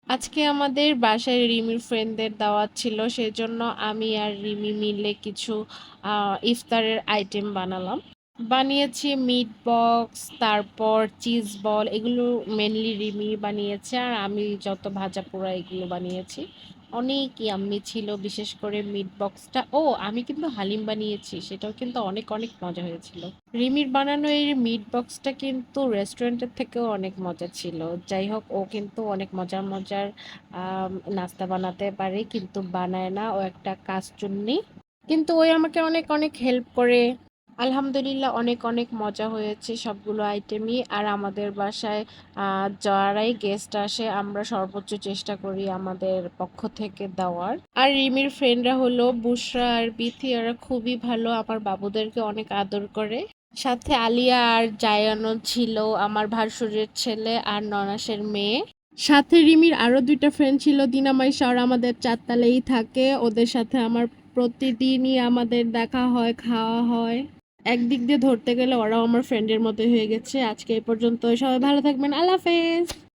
আজকে আমাদের বাসায় রিমির ফ্রেন্ডদের দাওয়াত ছিল, সেজন্য আমি আর রিমি মিলে কিছু ইফতারের আইটেম বানালাম। বানিয়েছি মিট বক্স, তারপর চিজ বল, এগুলো মেনলি রিমি বানিয়েছে আর আমি যত ভাজা পোড়া এগুলো বানিয়েছি। অনেক ইয়াম্মি ছিল, বিশেষ করে মিট বক্সটা। ও, আমি কিন্তু হালিম বানিয়েছি, সেটাও কিন্তু অনেক অনেক মজা হয়েছিল। রিমির বানানো এই মিট বক্সটা কিন্তু রেস্টুরেন্টের থেকেও অনেক মজা ছিল। যাই হোক, ও কিন্তু অনেক মজার মজার নাস্তা বানাতে পারে, কিন্তু বানায় না, ও একটা কাজচুন্নি। কিন্তু ওই আমাকে অনেক অনেক হেল্প করে। আলহামদুলিল্লাহ, অনেক অনেক মজা হয়েছে সবগুলো আইটেমই। আর আমাদের বাসায় যারাই গেস্ট আসে আমরা সর্বোচ্চ চেষ্টা করি আমাদের পক্ষ থেকে দেওয়ার। আর রিমির ফ্রেন্ডরা হলো বুশরা আর বিথি, এরা খুবই ভালো, আমার বাবুদেরকে অনেক আদর করে। সাথে আলিয়া আর জায়ানও ছিল, আমার ভাসুরের ছেলে আর ননাসের মেয়ে। সাথে রিমির আরো দুইটা ফ্রেন্ড ছিল, দিনামাইশা, ওরা আমাদের চারতলায় থাকে। ওদের সাথে আমার প্রতিদিনই আমাদের দেখা হয়, খাওয়া হয়। একদিক দিয়ে ধরতে গেলে ওরাও আমার ফ্রেন্ডের মতো হয়ে গেছে। আজকে এই পর্যন্ত, সবাই ভালো থাকবেন, আল্লাহ হাফেজ।